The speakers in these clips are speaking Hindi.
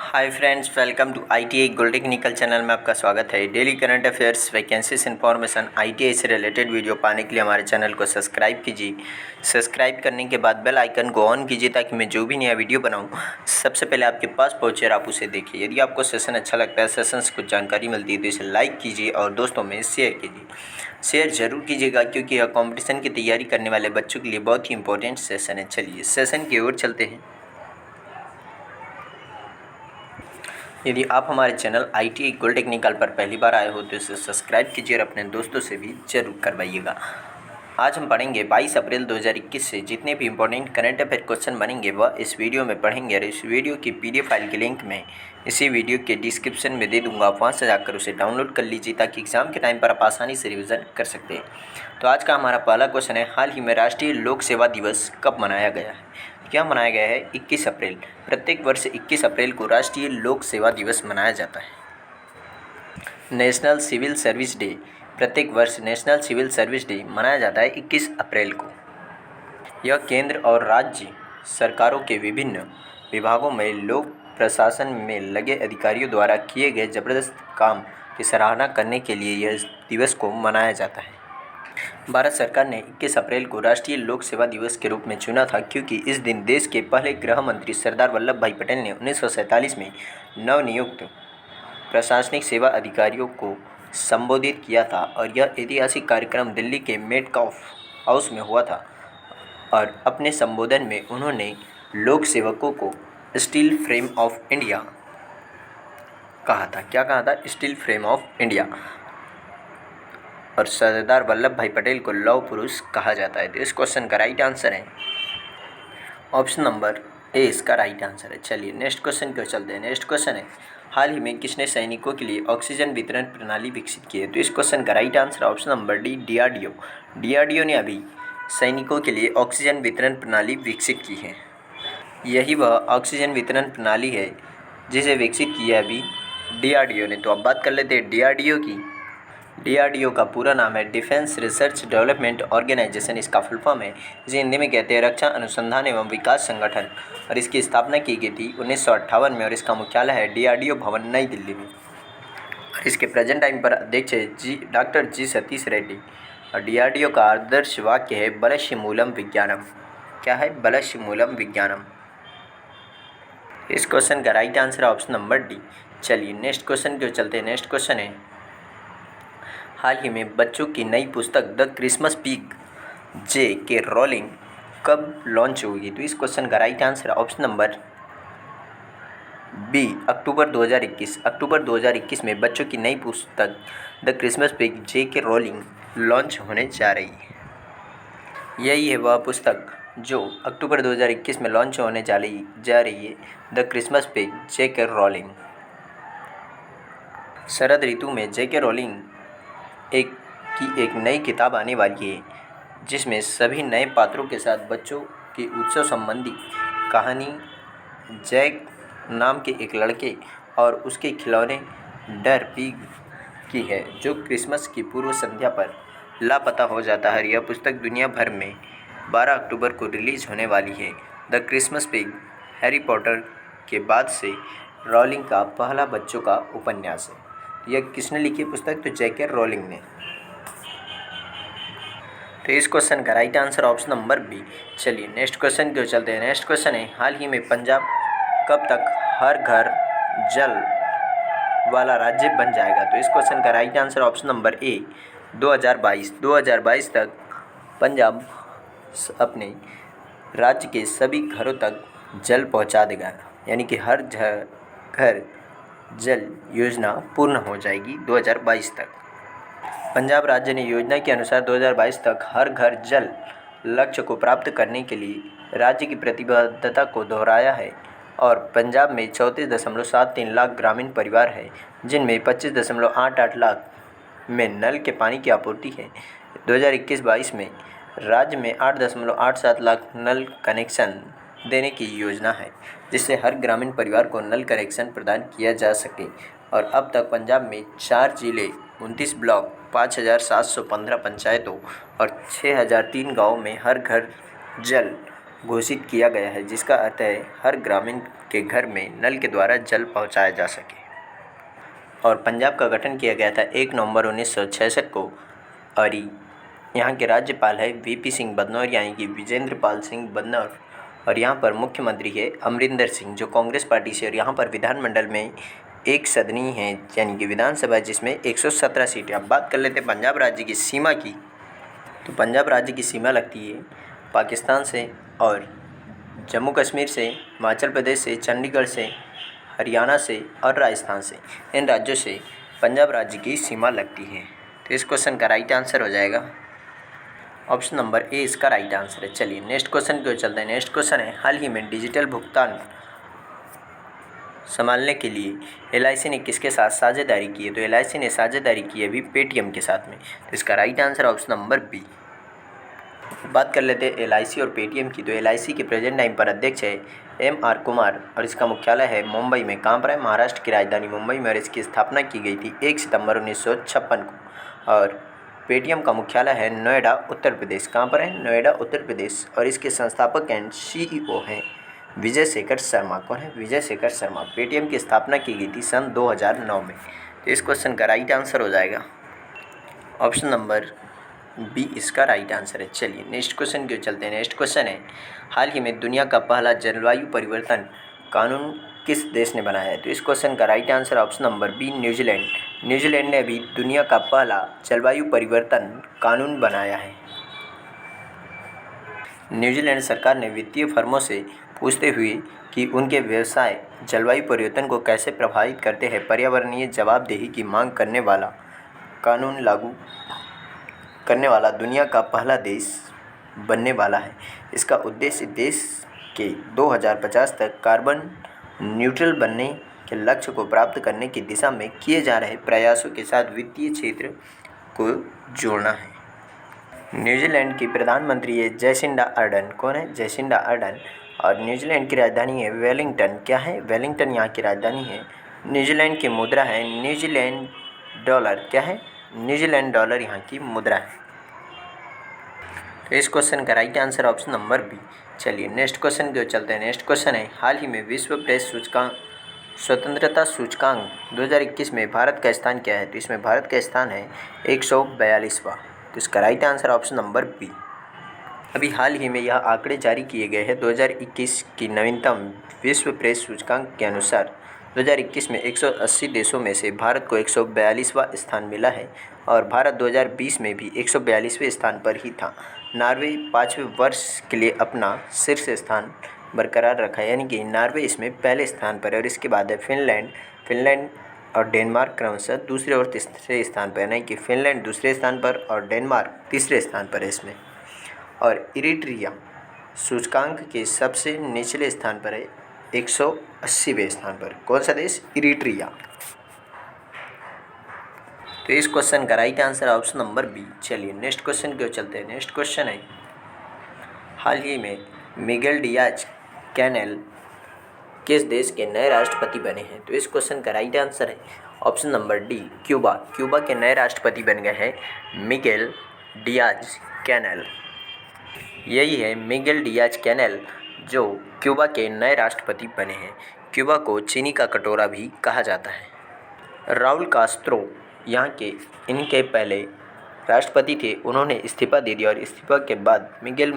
Hi friends, welcome to ITI gold technical channel में आपका स्वागत है। Daily current affairs, vacancies information, ITI से रिलेटेड वीडियो पाने के लिए हमारे चैनल को सब्सक्राइब कीजिए। सब्सक्राइब करने के बाद बेल आइकन को ऑन कीजिए ताकि मैं जो भी नया वीडियो बनाऊं सबसे पहले आपके पास पहुंचे और आप उसे देखिए। यदि आपको सेशन अच्छा लगता है, सेशन से कुछ जानकारी मिलती है तो इसे लाइक कीजिए और दोस्तों में शेयर कीजिए। शेयर ज़रूर कीजिएगा क्योंकि यह कॉम्पिटिशन की तैयारी करने वाले बच्चों के लिए बहुत ही इंपॉर्टेंट सेशन है। चलिए सेशन की ओर चलते हैं। यदि आप हमारे चैनल आईटीआई गोल्ड टेक्निकल पर पहली बार आए हो तो इसे सब्सक्राइब कीजिए और अपने दोस्तों से भी जरूर करवाइएगा। आज हम पढ़ेंगे 22 अप्रैल 2021 से जितने भी इंपॉर्टेंट करंट अफेयर क्वेश्चन बनेंगे वह इस वीडियो में पढ़ेंगे और इस वीडियो की पीडीएफ फाइल की लिंक मैं इसी वीडियो के डिस्क्रिप्शन में दे दूंगा। आप वहाँ से जाकर उसे डाउनलोड कर लीजिए ताकि एग्जाम के टाइम पर आप आसानी से रिविज़न कर सकते हैं। तो आज का हमारा पहला क्वेश्चन है, हाल ही में राष्ट्रीय लोक सेवा दिवस कब मनाया गया है? क्या मनाया गया है? 21 अप्रैल। प्रत्येक वर्ष 21 अप्रैल को राष्ट्रीय लोक सेवा दिवस मनाया जाता है। National civil service day. प्रत्येक वर्ष नेशनल सिविल सर्विस डे मनाया जाता है 21 अप्रैल को। यह केंद्र और राज्य सरकारों के विभिन्न विभागों में लोक प्रशासन में लगे अधिकारियों द्वारा किए गए जबरदस्त काम की सराहना करने के लिए यह दिवस को मनाया जाता है। भारत सरकार ने 21 अप्रैल को राष्ट्रीय लोक सेवा दिवस के रूप में चुना था क्योंकि इस दिन देश के पहले गृह मंत्री सरदार वल्लभ भाई पटेल ने 1947 में नवनियुक्त प्रशासनिक सेवा अधिकारियों को संबोधित किया था और यह ऐतिहासिक कार्यक्रम दिल्ली के मेटकाफ हाउस में हुआ था। और अपने संबोधन में उन्होंने लोक सेवकों को स्टील फ्रेम ऑफ इंडिया कहा था। क्या कहा था? Steel frame of India. और सरदार वल्लभ भाई पटेल को लौह पुरुष कहा जाता है। तो इस क्वेश्चन का राइट आंसर है ऑप्शन नंबर ए, इसका राइट आंसर है। चलिए नेक्स्ट क्वेश्चन की ओर चलते हैं। नेक्स्ट क्वेश्चन है, हाल ही में किसने सैनिकों के लिए ऑक्सीजन वितरण प्रणाली विकसित की है? तो इस क्वेश्चन का right answer option number D, DRDO. DRDO ने अभी सैनिकों के लिए ऑक्सीजन वितरण प्रणाली विकसित की है। यही वह ऑक्सीजन वितरण प्रणाली है जिसे विकसित किया अभी डीआरडीओ ने। तो अब बात कर लेते हैं डीआरडीओ की। डीआरडीओ का पूरा नाम है डिफेंस रिसर्च डेवलपमेंट ऑर्गेनाइजेशन। इसका फुल फॉर्म है, इसे हिंदी में कहते हैं रक्षा अनुसंधान एवं विकास संगठन। और इसकी स्थापना की गई थी 1958 में और इसका मुख्यालय है डीआरडीओ भवन, नई दिल्ली में। और इसके प्रेजेंट टाइम पर अध्यक्ष है डॉक्टर जी सतीश रेड्डी। और डीआरडीओ का आदर्श वाक्य है बलस्य मूलम विज्ञानम। क्या है? बलस्य मूलम विज्ञानम। इस क्वेश्चन का राइट आंसर है ऑप्शन नंबर डी। चलिए नेक्स्ट क्वेश्चन की ओर चलते हैं। नेक्स्ट क्वेश्चन है, हाल ही में बच्चों की नई पुस्तक द क्रिसमस पिग जे.के. रोलिंग कब लॉन्च होगी? तो इस क्वेश्चन का राइट आंसर है ऑप्शन नंबर बी, अक्टूबर 2021। अक्टूबर 2021 में बच्चों की नई पुस्तक द क्रिसमस पिग जे.के. रोलिंग लॉन्च होने जा रही है। यही है वह पुस्तक जो अक्टूबर 2021 में लॉन्च होने जा रही है, द क्रिसमस पिग जे.के. रोलिंग। शरद ऋतु में जे.के. रोलिंग एक नई किताब आने वाली है जिसमें सभी नए पात्रों के साथ बच्चों की उत्सव संबंधी कहानी जैक नाम के एक लड़के और उसके खिलौने डर पिग की है जो क्रिसमस की पूर्व संध्या पर लापता हो जाता है। यह पुस्तक दुनिया भर में 12 अक्टूबर को रिलीज होने वाली है। The Christmas pig Harry Potter के बाद से रोलिंग का पहला बच्चों का उपन्यास है। यह किसने लिखी पुस्तक? तो जे.के. रोलिंग ने। तो इस क्वेश्चन का right answer option number B. चलिए नेक्स्ट क्वेश्चन की ओर चलते हैं। नेक्स्ट क्वेश्चन है, हाल ही में पंजाब कब तक हर घर जल वाला राज्य बन जाएगा? तो इस क्वेश्चन का right answer option number A, 2022। 2022 तक पंजाब अपने राज्य के सभी घरों तक जल पहुंचा देगा, यानी कि हर घर जल योजना पूर्ण हो जाएगी 2022 तक। पंजाब राज्य ने योजना के अनुसार 2022 तक हर घर जल लक्ष्य को प्राप्त करने के लिए राज्य की प्रतिबद्धता को दोहराया है। और पंजाब में 34.73 लाख ग्रामीण परिवार है जिनमें 25.88 लाख में नल के पानी की आपूर्ति है। 2021-22 में राज्य में 8.87 लाख नल कनेक्शन देने की योजना है जिससे हर ग्रामीण परिवार को नल कनेक्शन प्रदान किया जा सके। और अब तक पंजाब में 4 जिले, 29 ब्लॉक, 5,715 पंचायतों और 6,003 गाँव में हर घर जल घोषित किया गया है, जिसका अर्थ है हर ग्रामीण के घर में नल के द्वारा जल पहुंचाया जा सके। और पंजाब का गठन किया गया था 1 नवंबर 1966 को और यहाँ के राज्यपाल है वीपी सिंह बदनौर यानी कि विजेंद्र पाल सिंह बदनौर। और यहाँ पर मुख्यमंत्री है अमरिंदर सिंह जो कांग्रेस पार्टी से। और यहाँ पर विधानमंडल में एक सदनी है यानी कि विधानसभा जिसमें 117 सीटें। अब बात कर लेते हैं पंजाब राज्य की सीमा की। तो पंजाब राज्य की सीमा लगती है पाकिस्तान से और जम्मू कश्मीर से, हिमाचल प्रदेश से, चंडीगढ़ से, हरियाणा से और राजस्थान से। इन राज्यों से पंजाब राज्य की सीमा लगती है। तो इस क्वेश्चन का राइट आंसर हो जाएगा ऑप्शन नंबर ए इसका राइट आंसर है। चलिए नेक्स्ट क्वेश्चन की ओर चलते हैं। नेक्स्ट क्वेश्चन है हाल ही में डिजिटल भुगतान संभालने के लिए एलआईसी ने किसके साथ साझेदारी की है? तो एलआईसी ने साझेदारी की है अभी पेटीएम के साथ में। तो इसका right answer option number B. बात कर लेते हैं एलआईसी और पेटीएम की। तो एलआईसी के प्रेजेंट टाइम पर अध्यक्ष है एमआर कुमार और इसका मुख्यालय है मुंबई में। कहाँ पर है? महाराष्ट्र की राजधानी मुंबई में। और इसकी स्थापना की गई थी 1 सितंबर 1956 को। और पेटीएम का मुख्यालय है नोएडा उत्तर प्रदेश। कहाँ पर है? नोएडा उत्तर प्रदेश। और इसके संस्थापक एंड सीईओ हैं विजय शेखर शर्मा। कौन है? विजय शेखर शर्मा। पेटीएम की स्थापना की गई थी सन 2009 में। तो इस क्वेश्चन का राइट आंसर हो जाएगा ऑप्शन नंबर बी इसका राइट आंसर है। चलिए नेक्स्ट क्वेश्चन की ओर चलते हैं। नेक्स्ट क्वेश्चन है हाल ही में दुनिया का पहला जलवायु परिवर्तन कानून किस देश ने बनाया है? तो इस क्वेश्चन का right answer option number B New Zealand. New Zealand ने अभी दुनिया का पहला जलवायु परिवर्तन कानून बनाया है। न्यूजीलैंड सरकार ने वित्तीय फर्मों से पूछते हुए कि उनके व्यवसाय जलवायु परिवर्तन को कैसे प्रभावित करते हैं पर्यावरणीय जवाबदेही की मांग करने वाला कानून लागू करने वाला दुनिया का पहला देश बनने वाला है। इसका उद्देश्य देश के 2050 तक कार्बन न्यूट्रल बनने के लक्ष्य को प्राप्त करने की दिशा में किए जा रहे प्रयासों के साथ वित्तीय क्षेत्र को जोड़ना है। न्यूजीलैंड की प्रधानमंत्री है जैसिंडा अर्डन। कौन है? Jacinda Ardern. और न्यूजीलैंड की राजधानी है वेलिंगटन। क्या है? वेलिंगटन यहाँ की राजधानी है। न्यूजीलैंड की मुद्रा है न्यूजीलैंड डॉलर। क्या है? न्यूजीलैंड डॉलर यहाँ की मुद्रा है। तो इस क्वेश्चन का right answer option number B. चलिए नेक्स्ट क्वेश्चन की ओर चलते हैं। नेक्स्ट क्वेश्चन है हाल ही में विश्व प्रेस सूचकांक स्वतंत्रता सूचकांक 2021 में भारत का स्थान क्या है? तो इसमें भारत का स्थान है 142वां। तो इसका right answer option number B. अभी हाल ही में यह आंकड़े जारी किए गए हैं 2021 की नवीनतम विश्व प्रेस सूचकांक के अनुसार 2021 में 180 देशों में से भारत को 142वां स्थान मिला है। और भारत 2020 में भी 142वें स्थान पर ही था। नॉर्वे 5वें वर्ष के लिए अपना शीर्ष स्थान बरकरार रखा है यानी कि नॉर्वे इसमें पहले स्थान पर है। और इसके बाद है फिनलैंड और डेनमार्क क्रमशः दूसरे और तीसरे स्थान पर, यानी कि फिनलैंड दूसरे स्थान पर और डेनमार्क तीसरे स्थान पर है इसमें। और इरिट्रिया सूचकांक के सबसे निचले स्थान पर है 180वें स्थान पर। कौन सा देश? इरिट्रिया। तो इस क्वेश्चन का right answer option number B. चलिए नेक्स्ट क्वेश्चन की ओर चलते हैं। नेक्स्ट क्वेश्चन है हाल ही में मिगेल डियाज कैनेल किस देश के नए राष्ट्रपति बने हैं? तो इस क्वेश्चन का राइट आंसर है option number D Cuba. Cuba के नए राष्ट्रपति बन गए हैं मिगेल डियाज कैनेल। यही है मिगेल डियाज कैनेल जो क्यूबा के नए राष्ट्रपति बने हैं। क्यूबा को चीनी का कटोरा भी कहा जाता है। राउल कास्त्रो यहाँ के इनके पहले राष्ट्रपति थे। उन्होंने इस्तीफा दे दिया और इस्तीफा के बाद मिगेल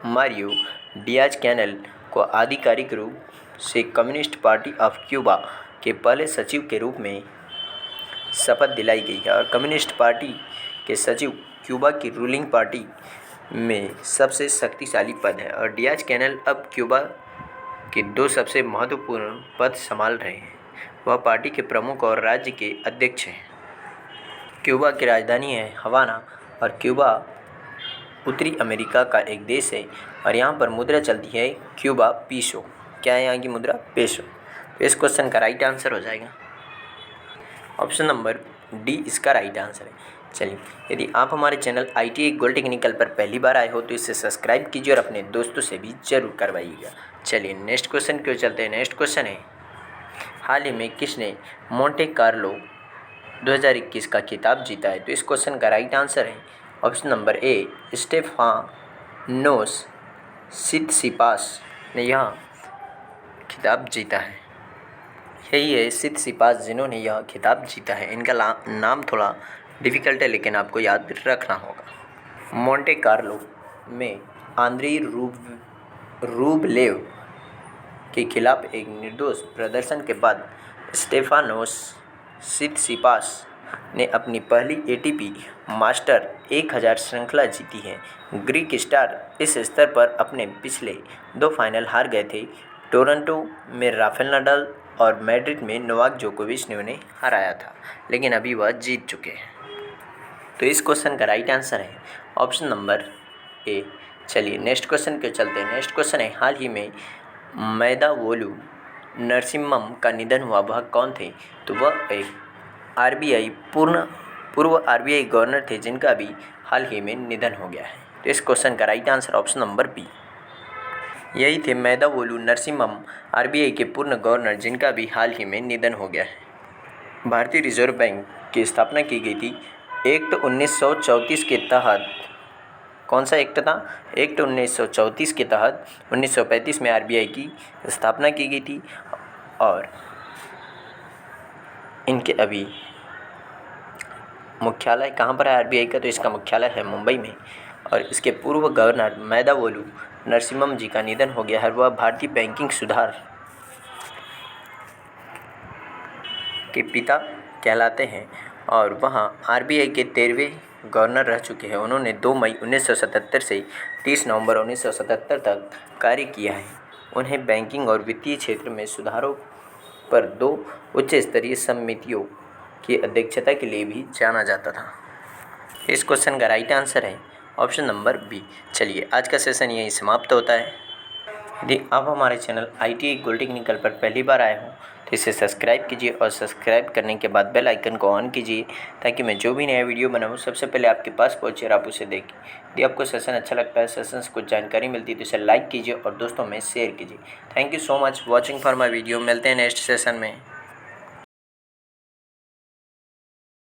मारियो डियाज कैनेल को आधिकारिक रूप से कम्युनिस्ट पार्टी ऑफ क्यूबा के पहले सचिव के रूप में शपथ दिलाई गई है। और कम्युनिस्ट पार्टी के सचिव क्यूबा की रूलिंग पार्टी में सबसे शक्तिशाली पद है। और डियाज कैनेल अब क्यूबा के 2 सबसे महत्वपूर्ण पद संभाल रहे हैं। वह पार्टी के प्रमुख और राज्य के अध्यक्ष हैं। क्यूबा की राजधानी है हवाना। और क्यूबा उत्तरी अमेरिका का एक देश है। और यहाँ पर मुद्रा चलती है क्यूबा पीसो। क्या है यहाँ की मुद्रा? पेसो। तो इस क्वेश्चन का राइट आंसर हो जाएगा ऑप्शन नंबर डी इसका राइट आंसर है। चलिए यदि आप हमारे चैनल ITI गोल्ड टेक्निकल पर पहली बार आए हो तो इसे सब्सक्राइब कीजिए और अपने दोस्तों से भी ज़रूर करवाइएगा। चलिए नेक्स्ट क्वेश्चन की ओर चलते हैं। नेक्स्ट क्वेश्चन है हाल ही में किसने मोंटे कार्लो 2021 का खिताब जीता है? तो इस क्वेश्चन का राइट आंसर है option number A Stefanos Tsitsipas ने यह खिताब जीता है। यही है सिद्ध सिपाही जिन्होंने यह खिताब जीता है। इनका नाम थोड़ा डिफ़िकल्ट है लेकिन आपको याद रखना होगा। मोंटे कार्लो में आंद्री रूबलेव के खिलाफ एक निर्दोष प्रदर्शन के बाद स्टेफानोस सित्सिपास ने अपनी पहली एटीपी मास्टर 1000 श्रृंखला जीती है। ग्रीक स्टार इस स्तर पर अपने पिछले 2 फाइनल हार गए थे। टोरंटो में राफेल नडाल और मैड्रिड में नोवाक जोकोविच ने उन्हें हराया था, लेकिन अभी वह जीत चुके हैं। तो इस क्वेश्चन का राइट आंसर है ऑप्शन नंबर ए। चलिए नेक्स्ट क्वेश्चन के चलते हैं। नेक्स्ट क्वेश्चन है, हाल ही में मैदावोलु नरसिम्हम का निधन हुआ, वह कौन थे? तो वह एक आरबीआई पूर्व आरबीआई गवर्नर थे जिनका अभी हाल ही में निधन हो गया है। तो इस क्वेश्चन का right answer option number B. यही थे मैदावोलु नरसिम्हम, आरबीआई के पूर्व गवर्नर जिनका भी हाल ही में निधन हो गया है। भारतीय रिजर्व बैंक की स्थापना की गई थी एक्ट 1934 के तहत। कौन सा एक्ट था? एक्ट 1934 के तहत 1935 में आरबीआई की स्थापना की गई थी और इनके अभी मुख्यालय कहाँ पर है आरबीआई का? तो इसका मुख्यालय है मुंबई में। और इसके पूर्व गवर्नर मैदावोलु नरसिम्हम जी का निधन हो गया है। वह भारतीय बैंकिंग सुधार के पिता कहलाते हैं और वहाँ आरबीआई के 13वें गवर्नर रह चुके हैं। उन्होंने 2 मई 1977 से 30 नवंबर 1977 तक कार्य किया है। उन्हें बैंकिंग और वित्तीय क्षेत्र में सुधारों पर 2 उच्च स्तरीय समितियों की अध्यक्षता के लिए भी जाना जाता था। इस क्वेश्चन का राइट आंसर है ऑप्शन नंबर बी। चलिए आज का सेशन यहीं समाप्त होता है। यदि आप हमारे चैनल ITI गोल्ड टेक्निकल पर पहली बार आए हों तो इसे सब्सक्राइब कीजिए और सब्सक्राइब करने के बाद बेल आइकन को ऑन कीजिए ताकि मैं जो भी नया वीडियो बनाऊँ सबसे पहले आपके पास पहुँचे और आप उसे देखें। यदि आपको सेशन अच्छा लगता है, सेशन से कुछ जानकारी मिलती है तो इसे लाइक कीजिए और दोस्तों में शेयर कीजिए। Thank you so much watching for my video. मिलते हैं नेक्स्ट सेशन में।